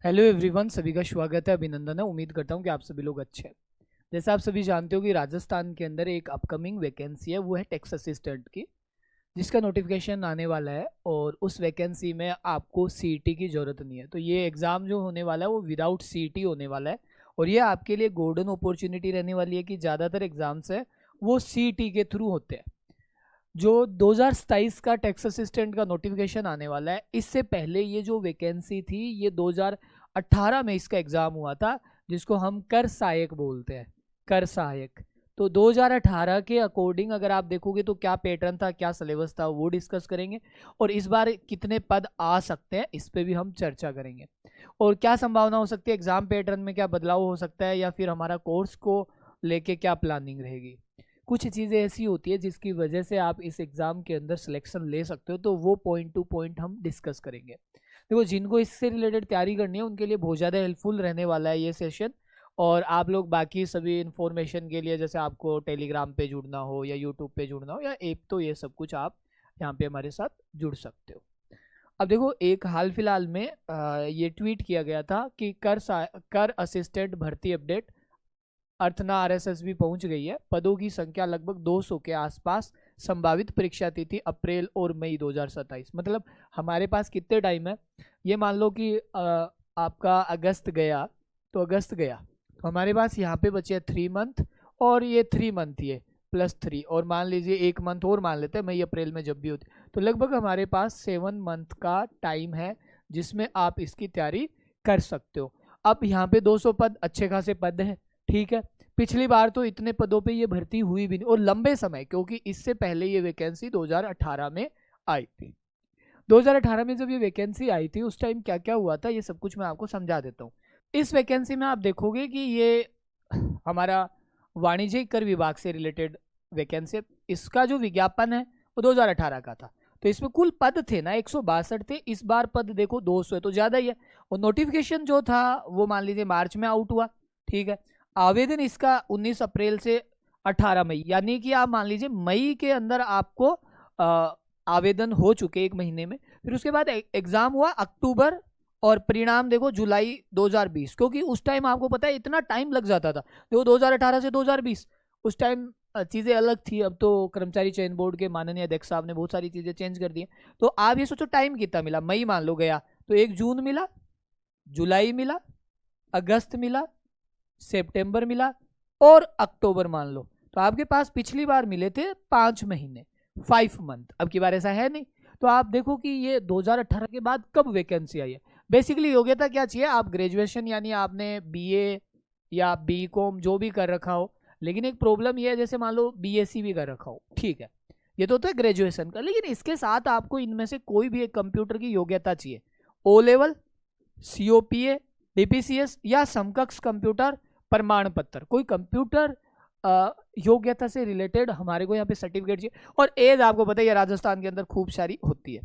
Hello everyone, सभी का स्वागत है, अभिनंदन है। उम्मीद करता हूँ कि आप सभी लोग अच्छे हैं। जैसे आप सभी जानते हो कि राजस्थान के अंदर एक अपकमिंग वैकेंसी है, वो है टैक्स असिस्टेंट की, जिसका नोटिफिकेशन आने वाला है। और उस वैकेंसी में आपको सीईटी की ज़रूरत नहीं है। तो ये एग्ज़ाम जो होने वाला है वो विदाउट सीईटी होने वाला है। और ये आपके लिए गोल्डन अपॉर्चुनिटी रहने वाली है कि ज़्यादातर एग्ज़ाम्स है वो सीईटी के थ्रू होते हैं। जो 2027 का टैक्स असिस्टेंट का नोटिफिकेशन आने वाला है, इससे पहले ये जो वैकेंसी थी ये 2018 में इसका एग्जाम हुआ था, जिसको हम कर सहायक बोलते हैं, कर सहायक। तो 2018 के अकॉर्डिंग अगर आप देखोगे तो क्या पैटर्न था, क्या सिलेबस था, वो डिस्कस करेंगे। और इस बार कितने पद आ सकते हैं इस पे भी हम चर्चा करेंगे। और क्या संभावना हो सकती है, एग्जाम पैटर्न में क्या बदलाव हो सकता है, या फिर हमारा कोर्स को लेके क्या प्लानिंग रहेगी। कुछ चीज़ें ऐसी होती है जिसकी वजह से आप इस एग्ज़ाम के अंदर सिलेक्शन ले सकते हो, तो वो पॉइंट टू पॉइंट हम डिस्कस करेंगे। देखो, जिनको इससे रिलेटेड तैयारी करनी है उनके लिए बहुत ज़्यादा हेल्पफुल रहने वाला है ये सेशन। और आप लोग बाकी सभी इन्फॉर्मेशन के लिए, जैसे आपको टेलीग्राम पे जुड़ना हो या यूट्यूब पे जुड़ना हो या ऐप, तो ये सब कुछ आप यहाँ पे हमारे साथ जुड़ सकते हो। अब देखो, एक हाल फिलहाल में ये ट्वीट किया गया था कि कर असिस्टेंट भर्ती अपडेट अर्थना आरएसएस भी पहुंच गई है। पदों की संख्या लगभग 200 के आसपास। संभावित परीक्षा तिथि अप्रैल और मई 2027। मतलब हमारे पास कितने टाइम है, ये मान लो कि आपका अगस्त गया, तो अगस्त गया तो हमारे पास यहाँ पे बचे 3 मंथ, और ये 3 मंथ ये +3, और मान लीजिए 1 मंथ और मान लेते हैं मई अप्रैल में जब भी होती, तो लगभग हमारे पास 7 मंथ का टाइम है जिसमें आप इसकी तैयारी कर सकते हो। अब यहाँ पे 200 पद अच्छे खासे पद हैं, ठीक है। पिछली बार तो इतने पदों पे ये भर्ती हुई भी नहीं, और लंबे समय, क्योंकि इससे पहले ये वैकेंसी 2018 में आई थी। 2018 में जब ये वैकेंसी आई थी उस टाइम क्या क्या हुआ था, ये सब कुछ मैं आपको समझा देता हूँ। इस वैकेंसी में आप देखोगे कि ये हमारा वाणिज्यिक कर विभाग से रिलेटेड वैकेंसी है। इसका जो विज्ञापन है वो 2018 का था। तो इसमें कुल पद थे ना 162 थे, इस बार पद देखो 200 है, तो ज़्यादा ही है। और नोटिफिकेशन जो था वो मान लीजिए मार्च में आउट हुआ, ठीक है। आवेदन इसका 19 अप्रैल से 18 मई, यानी कि आप मान लीजिए मई के अंदर आपको आवेदन हो चुके 1 महीने में। फिर उसके बाद एग्जाम हुआ अक्टूबर, और परिणाम देखो जुलाई 2020, क्योंकि उस टाइम आपको पता है इतना टाइम लग जाता था। देखो 2018 से 2020 उस टाइम चीज़ें अलग थी। अब तो कर्मचारी चयन बोर्ड के माननीय अध्यक्ष साहब ने बहुत सारी चीज़ें चेंज कर दी। तो आप ये सोचो टाइम कितना मिला, मई मान लो गया तो 1 जून मिला, जुलाई मिला, अगस्त मिला, सितंबर मिला, और अक्टूबर मान लो। तो आपके पास पिछली बार मिले थे 5 महीने, 5 मंथ। अब की बार ऐसा है नहीं। तो आप देखो कि ये 2018 के बाद कब वैकेंसी आई है। बेसिकली योग्यता क्या चाहिए, आप ग्रेजुएशन यानी आपने बीए या बीकॉम जो भी कर रखा हो। लेकिन एक प्रॉब्लम ये है, जैसे मान लो बीएससी भी कर रखा हो, ठीक है, ये तो होता है ग्रेजुएशन का, लेकिन इसके साथ आपको इनमें से कोई भी एक कंप्यूटर की योग्यता चाहिए। ओ लेवल, सीओपीए, डीपीसीएस या समकक्ष कंप्यूटर प्रमाण पत्र, कोई कंप्यूटर योग्यता से रिलेटेड हमारे को यहाँ पे सर्टिफिकेट चाहिए। और एज आपको पता है राजस्थान के अंदर खूब सारी होती है।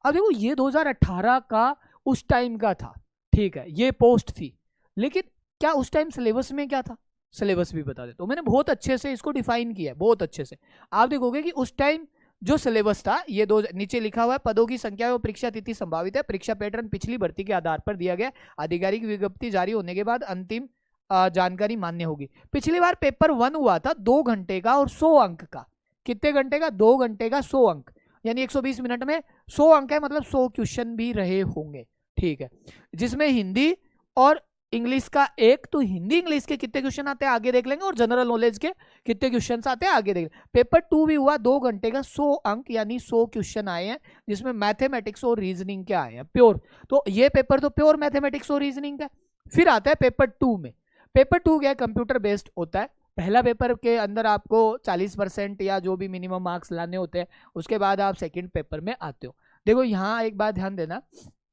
अब देखो, ये 2018 का उस टाइम का था, ठीक है, ये पोस्ट थी। लेकिन क्या उस टाइम सिलेबस में क्या था, सिलेबस भी बता देता हूँ। मैंने बहुत अच्छे से इसको डिफाइन किया है, बहुत अच्छे से। आप देखोगे कि उस टाइम जो सिलेबस था, ये दो नीचे लिखा हुआ है, पदों की संख्या व परीक्षा तिथि संभावित है। परीक्षा पैटर्न पिछली भर्ती के आधार पर दिया गया। आधिकारिक विज्ञप्ति जारी होने के बाद अंतिम जानकारी मान्य होगी। पिछली बार पेपर 1 हुआ था 2 घंटे का और 100 अंक का। कितने घंटे का, 2 घंटे का 100 अंक, यानी 120 मिनट में 100 अंक है, मतलब 100 क्वेश्चन भी रहे होंगे, ठीक है। जिसमें हिंदी और इंग्लिश का एक, तो हिंदी इंग्लिश के कितने क्वेश्चन आते हैं आगे देख लेंगे, और जनरल नॉलेज के कितने क्वेश्चन आते हैं आगे देख लेंगे। पेपर 2 भी हुआ 2 घंटे का 100 अंक, यानी 100 क्वेश्चन आए हैं, जिसमें मैथमेटिक्स और रीजनिंग के आए हैं प्योर। तो ये पेपर तो प्योर मैथमेटिक्स और रीजनिंग का। फिर आता है पेपर 2 में। पेपर 2 क्या कंप्यूटर बेस्ड होता है। पहला पेपर के अंदर आपको 40% या जो भी मिनिमम मार्क्स लाने होते हैं, उसके बाद आप सेकंड पेपर में आते हो। देखो यहाँ एक बात ध्यान देना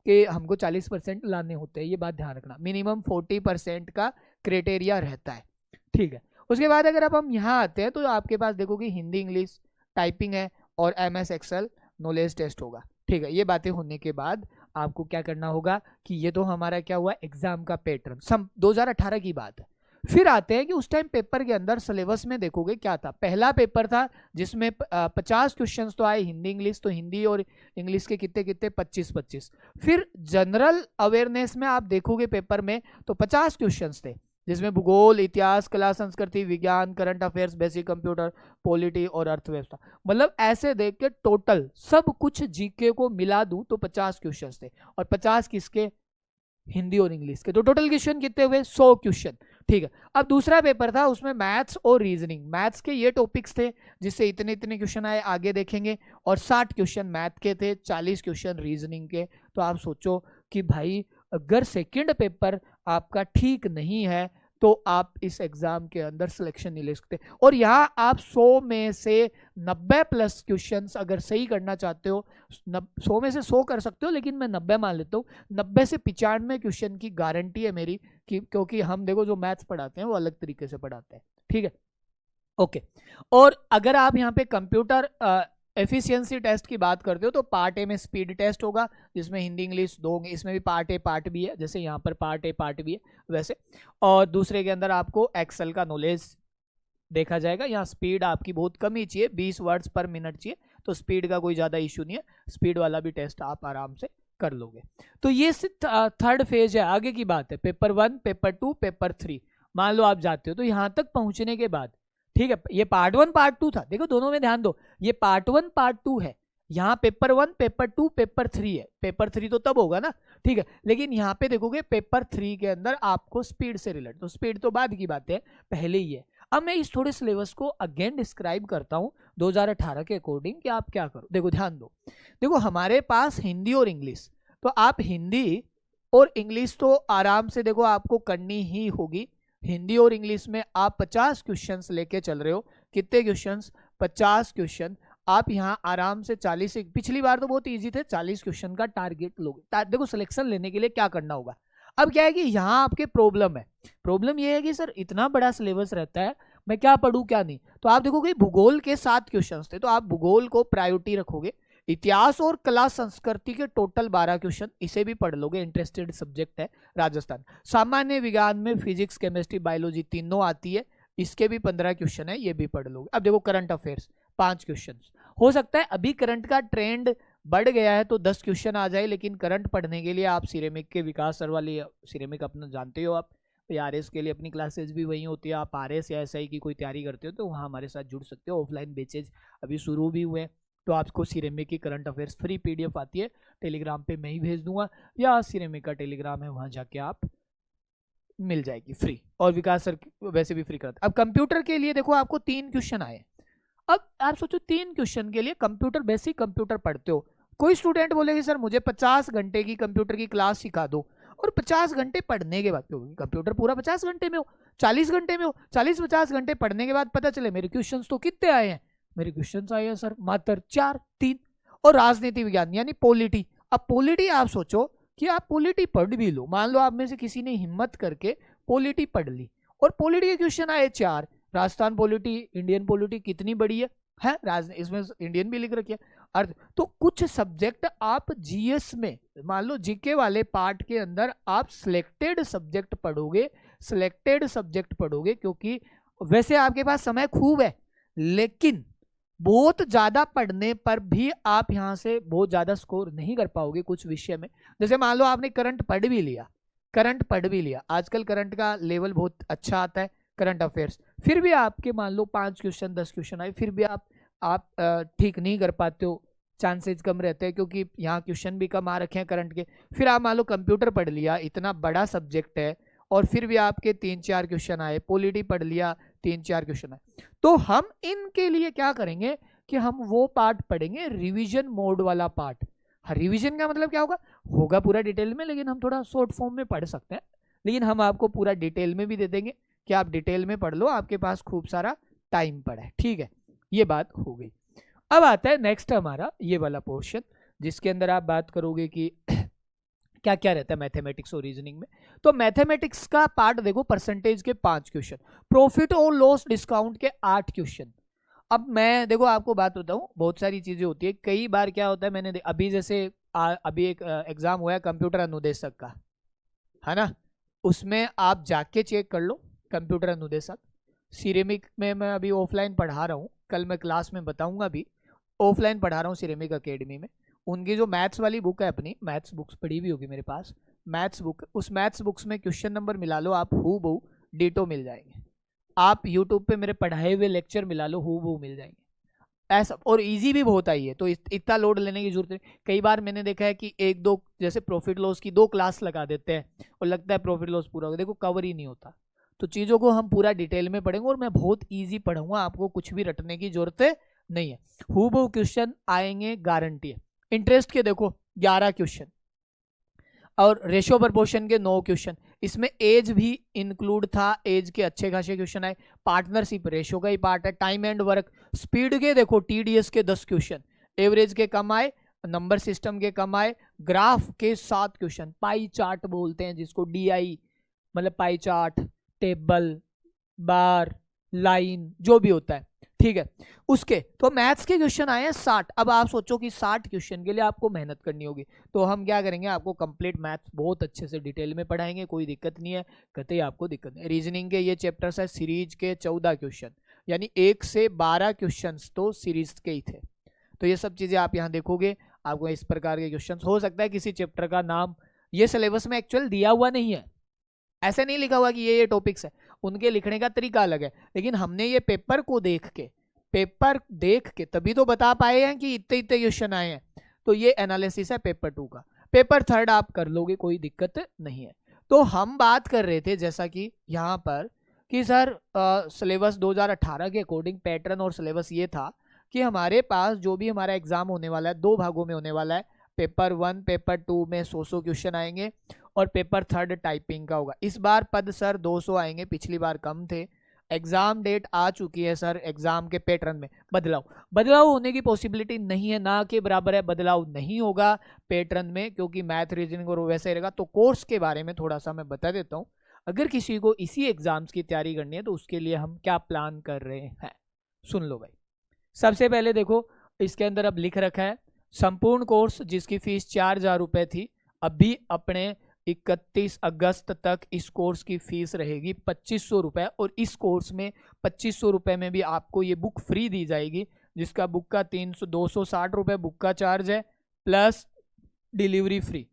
कि हमको 40% लाने होते हैं, ये बात ध्यान रखना। मिनिमम 40% का क्राइटेरिया रहता है, ठीक है। उसके बाद अगर अब हम यहाँ आते हैं तो आपके पास देखो कि हिंदी इंग्लिश टाइपिंग है, और MS एक्सेल नॉलेज टेस्ट होगा, ठीक है। ये बातें होने के बाद आपको क्या करना होगा कि ये तो हमारा क्या हुआ एग्जाम का पैटर्न, 2018 की बात है। फिर आते हैं कि उस टाइम पेपर के अंदर सिलेबस में देखोगे क्या था। पहला पेपर था जिसमें 50 क्वेश्चंस तो आए हिंदी इंग्लिश, तो हिंदी और इंग्लिश के कितने कितने 25-25। फिर जनरल अवेयरनेस में आप देखोगे पेपर में तो 50 क्वेश्चंस थे, जिसमें भूगोल, इतिहास, कला, संस्कृति, विज्ञान, current affairs, basic computer, polity और अर्थव्यवस्था। मतलब ऐसे देख के टोटल सब कुछ जीके को मिला दूं तो 50 क्वेश्चंस थे, और 50 किसके, हिंदी और इंग्लिश के। तो टोटल क्वेश्चन कितने हुए, 100 क्वेश्चन। ठीक है, अब दूसरा पेपर था उसमें मैथ्स और रीजनिंग। मैथ्स के ये टॉपिक्स थे जिससे इतने इतने क्वेश्चन आए, आगे देखेंगे, और 60 क्वेश्चन मैथ के थे, 40 क्वेश्चन रीजनिंग के। तो आप सोचो कि भाई अगर सेकंड पेपर आपका ठीक नहीं है तो आप इस एग्जाम के अंदर सिलेक्शन नहीं ले सकते। और यहाँ आप 100 में से 90 प्लस क्वेश्चंस अगर सही करना चाहते हो, 100 में से 100 कर सकते हो, लेकिन मैं 90 मान लेता हूँ, 90 से 95 क्वेश्चन की गारंटी है मेरी कि, क्योंकि हम देखो जो मैथ्स पढ़ाते हैं वो अलग तरीके से पढ़ाते हैं। ठीक है, ओके। और अगर आप यहाँ पे कंप्यूटर एफिशिएंसी टेस्ट की बात करते हो तो पार्ट ए में स्पीड टेस्ट होगा, जिसमें हिंदी इंग्लिश दो होंगे, इसमें भी पार्ट ए पार्ट बी है, जैसे यहाँ पर पार्ट ए पार्ट बी है वैसे। और दूसरे के अंदर आपको एक्सेल का नॉलेज देखा जाएगा। यहाँ स्पीड आपकी बहुत कम ही चाहिए, 20 वर्ड्स पर मिनट चाहिए, तो स्पीड का कोई ज़्यादा इशू नहीं है, स्पीड वाला भी टेस्ट आप आराम से कर लोगे। तो ये थर्ड फेज है। आगे की बात है पेपर 1, पेपर 2, पेपर 3। मान लो आप जाते हो तो यहाँ तक पहुँचने के बाद, ठीक है, ये पार्ट 1 पार्ट 2 था, देखो दोनों में ध्यान दो, ये पार्ट 1 पार्ट 2 है, यहाँ पेपर 1 पेपर 2 पेपर 3 है। पेपर 3 तो तब होगा ना, ठीक है, लेकिन यहाँ पे देखोगे पेपर 3 के अंदर आपको स्पीड से रिलेटेड, तो स्पीड तो बाद की बात है, पहले ही है। अब मैं इस थोड़े सिलेबस को अगेन डिस्क्राइब करता हूँ 2018 के अकॉर्डिंग कि आप क्या करो। देखो ध्यान दो, देखो हमारे पास हिंदी और इंग्लिश, तो आप हिंदी और इंग्लिश तो आराम से देखो आपको करनी ही होगी। हिंदी और इंग्लिश में आप 50 क्वेश्चंस लेके चल रहे हो, कितने क्वेश्चंस, 50 क्वेश्चन। आप यहाँ आराम से 40 से, पिछली बार तो बहुत इजी थे, 40 क्वेश्चन का टारगेट लोगे। देखो सिलेक्शन लेने के लिए क्या करना होगा, अब क्या है कि यहाँ आपके प्रॉब्लम है, प्रॉब्लम ये है कि सर इतना बड़ा सिलेबस रहता है, मैं क्या पढ़ूं क्या नहीं। तो आप देखोगे भूगोल के 7 क्वेश्चन थे, तो आप भूगोल को प्रायोरिटी रखोगे। इतिहास और कला संस्कृति के टोटल 12 क्वेश्चन, इसे भी पढ़ लोगे, इंटरेस्टेड सब्जेक्ट है राजस्थान। सामान्य विज्ञान में फिजिक्स, केमिस्ट्री, बायोलॉजी तीनों आती है, इसके भी 15 क्वेश्चन है, ये भी पढ़ लोगे। अब देखो करंट अफेयर्स 5 क्वेश्चन, हो सकता है अभी करंट का ट्रेंड बढ़ गया है तो 10 क्वेश्चन आ जाए, लेकिन करंट पढ़ने के लिए आप सिरेमिक के विकास सर वाली, सिरेमिक अपना जानते हो आप, आरएस के लिए अपनी क्लासेस भी वही होती है। आप आरएस या एसआई की कोई तैयारी करते हो तो वहाँ हमारे साथ जुड़ सकते हो, ऑफलाइन बैचेज अभी शुरू भी हुए हैं। तो आपको सिरेमिक की करंट अफेयर्स फ्री पीडीएफ आती है, टेलीग्राम पे मैं ही भेज दूंगा, या सिरेमिक का टेलीग्राम है वहाँ जाके आप मिल जाएगी फ्री, और विकास सर वैसे भी फ्री करते। अब कंप्यूटर के लिए देखो आपको 3 क्वेश्चन आए। अब आप सोचो 3 क्वेश्चन के लिए कंप्यूटर, बेसिक कंप्यूटर पढ़ते हो, कोई स्टूडेंट बोलेगा सर मुझे 50 घंटे की कंप्यूटर की क्लास सिखा दो, और 50 घंटे पढ़ने के बाद, क्योंकि कंप्यूटर पूरा 50 घंटे में हो, 40 घंटे में हो, 40-50 घंटे पढ़ने के बाद पता चले मेरे क्वेश्चंस तो कितने आए हैं, मेरे क्वेश्चंस आए हैं सर मात्र 4-3। और राजनीति विज्ञान यानी पॉलिटी, अब पॉलिटी आप सोचो कि आप पॉलिटी पढ़ भी लो, मान लो आप में से किसी ने हिम्मत करके पॉलिटी पढ़ ली, और पॉलिटी के क्वेश्चन आए 4। राजस्थान पॉलिटी, इंडियन पॉलिटी कितनी बड़ी है इसमें इंडियन भी लिख रखी है अर्थ। तो कुछ सब्जेक्ट आप जीएस में, मान लो जीके वाले पार्ट के अंदर आप सिलेक्टेड सब्जेक्ट पढ़ोगे, क्योंकि वैसे आपके पास समय खूब है, लेकिन बहुत ज्यादा पढ़ने पर भी आप यहां से बहुत ज्यादा स्कोर नहीं कर पाओगे कुछ विषय में। जैसे मान लो आपने करंट पढ़ भी लिया, आजकल करंट का लेवल बहुत अच्छा आता है, करंट अफेयर्स, फिर भी आपके मान लो 5 क्वेश्चन 10 क्वेश्चन आए, फिर भी आप ठीक नहीं कर पाते हो, चांसेस कम रहते हैं, क्योंकि यहाँ क्वेश्चन भी कम आ रखे हैं करंट के। फिर आप मान लो कंप्यूटर पढ़ लिया, इतना बड़ा सब्जेक्ट है, और फिर भी आपके 3-4 क्वेश्चन आए, पॉलिटी पढ़ लिया 3-4 क्वेश्चन आए, तो हम इनके लिए क्या करेंगे कि हम वो पार्ट पढ़ेंगे रिवीजन मोड वाला पार्ट। रिवीजन का मतलब क्या होगा पूरा डिटेल में, लेकिन हम थोड़ा शॉर्ट फॉर्म में पढ़ सकते हैं, लेकिन हम आपको पूरा डिटेल में भी दे देंगे कि आप डिटेल में पढ़ लो, आपके पास खूब सारा टाइम पड़ा है। ठीक है, ये बात हो गई। अब आता है नेक्स्ट हमारा ये वाला पोर्शन, जिसके अंदर आप बात करोगे कि क्या क्या रहता है मैथमेटिक्स और रीजनिंग में। तो मैथमेटिक्स का पार्ट देखो, परसेंटेज के 5 क्वेश्चन, प्रॉफिट और लॉस डिस्काउंट के 8 क्वेश्चन। अब मैं देखो आपको बात बताऊं, बहुत सारी चीजें होती है, कई बार क्या होता है, मैंने अभी जैसे अभी एक एग्जाम हुआ है कंप्यूटर अनुदेशक का, है ना, उसमें आप जाके चेक कर लो, कंप्यूटर अनुदेश सर। सिरेमिक में मैं अभी ऑफलाइन पढ़ा रहा हूँ, कल मैं क्लास में बताऊंगा भी। ऑफलाइन पढ़ा रहा हूँ सिरेमिक अकेडमी में। उनकी जो मैथ्स वाली बुक है, अपनी मैथ्स बुक्स पढ़ी भी होगी मेरे पास, मैथ्स बुक, उस मैथ्स बुक्स में क्वेश्चन नंबर मिला लो आप, हु बहू डिटो मिल जाएंगे। आप यूट्यूब पे मेरे पढ़ाए हुए लेक्चर मिला लो, हु बहू मिल जाएंगे ऐसा। और इजी भी बहुत आई है, तो इतना लोड लेने की जरूरत नहीं। कई बार मैंने देखा है कि एक दो जैसे प्रॉफिट लॉस की 2 क्लास लगा देते हैं और लगता है प्रॉफिट लॉस पूरा होगा, देखो कवर ही नहीं होता। तो चीज़ों को हम पूरा डिटेल में पढ़ेंगे और मैं बहुत इजी पढ़ूंगा, आपको कुछ भी रटने की जरूरत नहीं है। हूबहू क्वेश्चन आएंगे, गारंटी है। इंटरेस्ट के देखो 11 क्वेश्चन और रेशियो प्रपोर्शन के 9 क्वेश्चन। इसमें एज भी इंक्लूड था, एज के अच्छे खासे क्वेश्चन आए। पार्टनरशिप रेशियो का ही पार्ट है। टाइम एंड वर्क, स्पीड के देखो टीडीएस के 10 क्वेश्चन, एवरेज के कम आए, नंबर सिस्टम के कम आए, ग्राफ के 7 क्वेश्चन, पाई चार्ट बोलते हैं जिसको, डीआई मतलब पाई चार्ट, टेबल, बार, लाइन, जो भी होता है, ठीक है। उसके तो मैथ्स के क्वेश्चन आए हैं 60। अब आप सोचो कि 60 क्वेश्चन के लिए आपको मेहनत करनी होगी, तो हम क्या करेंगे, आपको कंप्लीट मैथ्स बहुत अच्छे से डिटेल में पढ़ाएंगे, कोई दिक्कत नहीं है, कतई आपको दिक्कत नहीं। रीजनिंग के ये चैप्टर्स है सीरीज के 14 क्वेश्चन, यानी 1 से 12 क्वेश्चन तो सीरीज के ही थे। तो ये सब चीजें आप यहाँ देखोगे, आपको इस प्रकार के क्वेश्चन हो सकता है। किसी चैप्टर का नाम ये सिलेबस में एक्चुअल दिया हुआ नहीं है, ऐसे नहीं लिखा हुआ कि ये टॉपिक्स है, उनके लिखने का तरीका अलग है, लेकिन हमने ये पेपर को देख के तभी तो बता पाए हैं कि इतने इतने क्वेश्चन आए हैं। तो ये एनालिसिस है पेपर 2 का। पेपर 3 आप कर लोगे, कोई दिक्कत नहीं है। तो हम बात कर रहे थे जैसा कि यहाँ पर कि सर सिलेबस 2018 के अकॉर्डिंग पैटर्न और सिलेबस ये था कि हमारे पास जो भी हमारा एग्जाम होने वाला है 2 भागों में होने वाला है। पेपर 1 पेपर 2 में 100 क्वेश्चन आएंगे और पेपर 3 टाइपिंग का होगा। इस बार पद सर 200 आएंगे, पिछली बार कम थे। एग्जाम डेट आ चुकी है सर, एग्जाम के पैटर्न में बदलाव होने की पॉसिबिलिटी नहीं है, ना के बराबर है, बदलाव नहीं होगा पैटर्न में, क्योंकि मैथ रीजनिंग और वैसे रहेगा। तो कोर्स के बारे में थोड़ा सा मैं बता देता हूँ, अगर किसी को इसी एग्जाम्स की तैयारी करनी है तो उसके लिए हम क्या प्लान कर रहे हैं, सुन लो भाई। सबसे पहले देखो, इसके अंदर अब लिख रखा है संपूर्ण कोर्स जिसकी फीस 4000 रुपये थी, अभी अपने 31 अगस्त तक इस कोर्स की फीस रहेगी 2500 रुपये। और इस कोर्स में 2500 रुपये में भी आपको ये बुक फ्री दी जाएगी, जिसका बुक का 260 रुपये बुक का चार्ज है, प्लस डिलीवरी फ्री,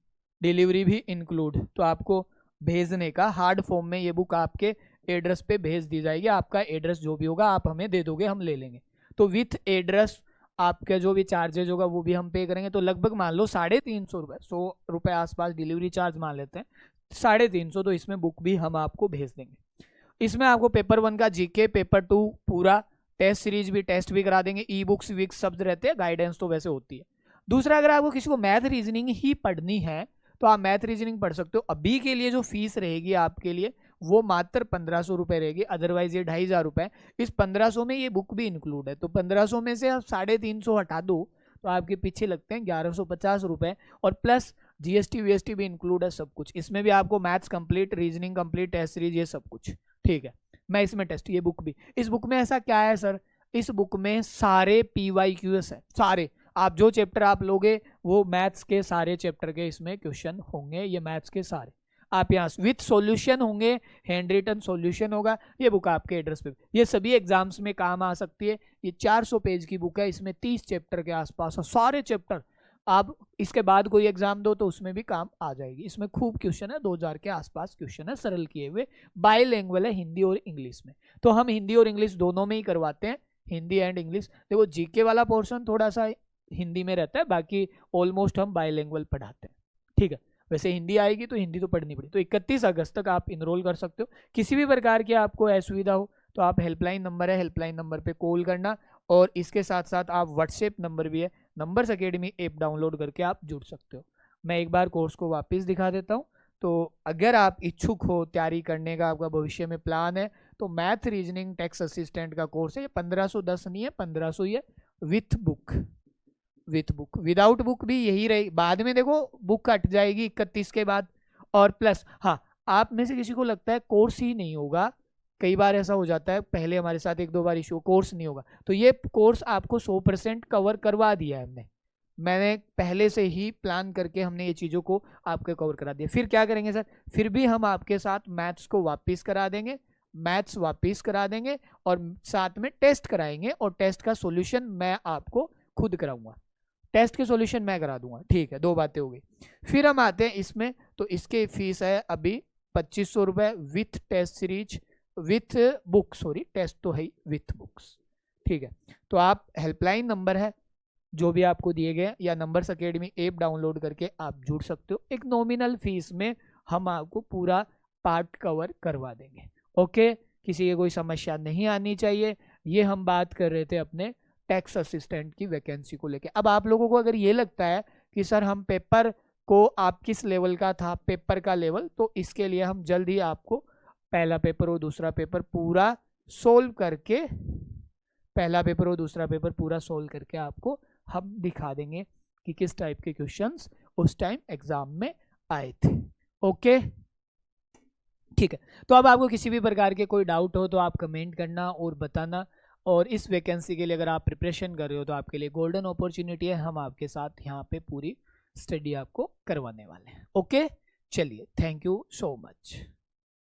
डिलीवरी भी इंक्लूड। तो आपको भेजने का हार्ड फॉर्म में ये बुक आपके एड्रेस पे भेज दी जाएगी। आपका एड्रेस जो भी होगा आप हमें दे दोगे, हम ले लेंगे। तो विथ एड्रेस आपका जो भी चार्जेज होगा वो भी हम पे करेंगे। तो लगभग मान लो 350 रुपये, 100 रुपये आसपास डिलीवरी चार्ज मान लेते हैं, 350। तो इसमें बुक भी हम आपको भेज देंगे। इसमें आपको पेपर 1 का जीके, पेपर 2 पूरा, टेस्ट सीरीज भी, टेस्ट भी करा देंगे, ई बुक्स वीक्स सब रहते हैं, गाइडेंस तो वैसे होती है। दूसरा, अगर आपको किसी को मैथ रीजनिंग ही पढ़नी है तो आप मैथ रीजनिंग पढ़ सकते हो। अभी के लिए जो फीस रहेगी आपके लिए वो मात्र 1500 रुपये रहेगी, अदरवाइज ये 2500 रुपये। इस 1500 में ये बुक भी इंक्लूड है, तो 1500 में से आप 350 हटा दो तो आपके पीछे लगते हैं 1150 रुपये, और प्लस जीएसटी वीएसटी भी इंक्लूड है, सब कुछ। इसमें भी आपको maths complete, reasoning complete, test series, ये सब कुछ ठीक है। मैं इसमें टेस्ट, ये बुक भी, इस बुक में ऐसा क्या है सर, इस बुक में सारे PYQs है, सारे आप जो चैप्टर आप लोगे वो मैथ्स के सारे चैप्टर के इसमें क्वेश्चन होंगे, ये मैथ्स के सारे आप यहाँ विथ सॉल्यूशन होंगे, हैंड रिटन सॉल्यूशन होगा। ये बुक आपके एड्रेस पे, ये सभी एग्जाम्स में काम आ सकती है। ये 400 पेज की बुक है, इसमें 30 चैप्टर के आसपास सारे चैप्टर, आप इसके बाद कोई एग्जाम दो तो उसमें भी काम आ जाएगी। इसमें खूब क्वेश्चन है, 2000 के आसपास क्वेश्चन है, सरल किए हुए, बाईलैंग्वेज है, हिंदी और इंग्लिश में। तो हम हिंदी और इंग्लिश दोनों में ही करवाते हैं, हिंदी एंड इंग्लिश। देखो जीके वाला पोर्शन थोड़ा सा हिंदी में रहता है, बाकी ऑलमोस्ट हम बाईलैंग्वेज पढ़ाते हैं, ठीक है। वैसे हिंदी आएगी तो हिंदी तो पढ़नी पड़ेगी। तो 31 अगस्त तक आप इनरोल कर सकते हो। किसी भी प्रकार की आपको असुविधा हो तो आप हेल्पलाइन नंबर है, हेल्पलाइन नंबर पे कॉल करना, और इसके साथ साथ आप व्हाट्सएप नंबर भी है, नंबर्स अकेडमी ऐप डाउनलोड करके आप जुड़ सकते हो। मैं एक बार कोर्स को वापस दिखा देता हूँ। तो अगर आप इच्छुक हो तैयारी करने का, आपका भविष्य में प्लान है, तो मैथ रीजनिंग टैक्स असिस्टेंट का कोर्स है, ये 1510 नहीं है, 1500 ही है, with book, with book. Without book भी यही रही, बाद में देखो बुक कट जाएगी 31 के बाद, और प्लस हाँ, आप में से किसी को लगता है कोर्स ही नहीं होगा, कई बार ऐसा हो जाता है, पहले हमारे साथ 1-2 बार इशू, कोर्स नहीं होगा, तो ये कोर्स आपको 100% कवर करवा दिया है हमने, मैंने पहले से ही प्लान करके हमने ये चीज़ों को आपको कवर करा दिया। फिर क्या करेंगे सर, फिर भी हम आपके साथ मैथ्स को वापस करा देंगे, मैथ्स वापस करा देंगे और साथ में टेस्ट कराएंगे, और टेस्ट का सॉल्यूशन मैं आपको खुद कराऊंगा, टेस्ट के सॉल्यूशन मैं करा दूंगा। ठीक है, 2 बातें हो गई। फिर हम आते हैं इसमें, तो इसकी फीस है अभी 2500 रुपये with test series, with book, sorry test तो है विथ बुक्स। ठीक है, तो आप हेल्पलाइन नंबर है जो भी आपको दिए गए, या नंबर्स अकेडमी ऐप डाउनलोड करके आप जुड़ सकते हो। एक नॉमिनल फीस में हम आपको पूरा पार्ट कवर करवा देंगे। ओके, किसी की कोई समस्या नहीं आनी चाहिए। ये हम बात कर रहे थे अपने टैक्स असिस्टेंट की वैकेंसी को लेके। अब आप लोगों को अगर ये लगता है कि सर हम पेपर को, आप किस लेवल का था पेपर का लेवल, तो इसके लिए हम जल्द ही आपको पहला पेपर और दूसरा पेपर पूरा सोल्व करके, पहला पेपर और दूसरा पेपर पूरा सोल्व करके आपको हम दिखा देंगे कि किस टाइप के क्वेश्चंस उस टाइम एग्जाम में आए थे। ओके, ठीक है। तो अब आपको किसी भी प्रकार के कोई डाउट हो तो आप कमेंट करना और बताना, और इस वैकेंसी के लिए अगर आप प्रिपरेशन कर रहे हो तो आपके लिए गोल्डन अपॉर्चुनिटी है, हम आपके साथ यहाँ पे पूरी स्टडी आपको करवाने वाले हैं। ओके, चलिए, थैंक यू सो मच।